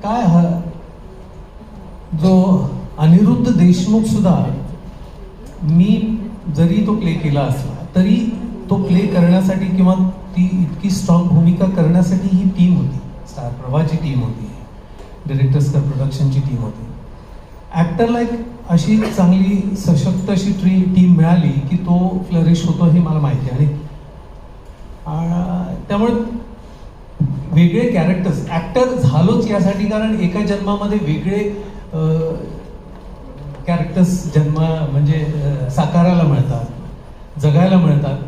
काय जो अनिरुद्ध देशमुख सुद्धा, मी जरी तो प्ले केला असला तरी तो प्ले करण्यासाठी किंवा ती इतकी स्ट्रॉंग भूमिका करण्यासाठी ही टीम होती, स्टार प्रवाहाची टीम होती, डिरेक्टर्स का प्रोडक्शनची टीम होती. ॲक्टरला एक अशी चांगली सशक्त अशी टीम मिळाली की तो फ्लरिश होतो हे मला माहिती आहे. आणि त्यामुळे वेगळे कॅरेक्टर्स ॲक्टर झालोच यासाठी, कारण एका जन्मामध्ये वेगळे कॅरेक्टर्स म्हणजे साकारायला मिळतात, जगायला मिळतात.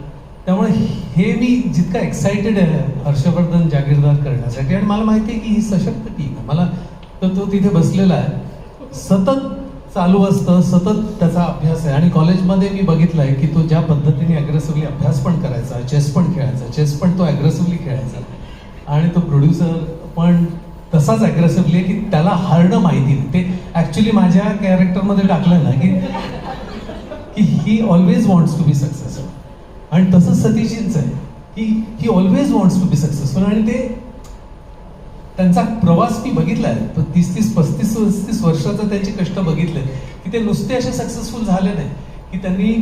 त्यामुळे हे मी जितका एक्सायटेड आहे हर्षवर्धन जागीरदार करण्यासाठी, आणि मला माहिती आहे की ही सशक्त टीम आहे. मला तर तो तिथे बसलेला आहे, सतत चालू असतं, सतत त्याचा अभ्यास आहे. आणि कॉलेजमध्ये मी बघितलं आहे की तो ज्या पद्धतीने ॲग्रेसिव्हली अभ्यास पण करायचा, चेस पण खेळायचा, चेस पण तो ॲग्रेसिव्हली खेळायचा. आणि तो प्रोड्युसर पण तसाच ॲग्रेसिव्हली आहे की त्याला हारणं माहिती नाही. ते ॲक्च्युली माझ्या कॅरेक्टरमध्ये टाकलं ना की ही always wants to be successful. आणि तसंच सतीशींचं आहे की ही always wants to be successful. आणि ते त्यांचा प्रवास मी बघितला आहे, 30-35 वर्षाचा त्यांचे कष्ट बघितले की ते नुसते असे सक्सेसफुल झाले नाही की त्यांनी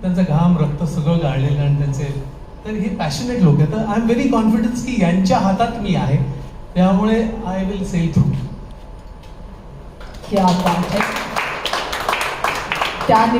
त्यांचा घाम रक्त सगळं गाळलेलं. आणि त्यांचे तर हे पॅशनेट लोक आहेत. तर आय एम व्हेरी कॉन्फिडन्स की यांच्या हातात मी आहे, त्यामुळे आय विल सेल थ्रू. क्या बात है. त्या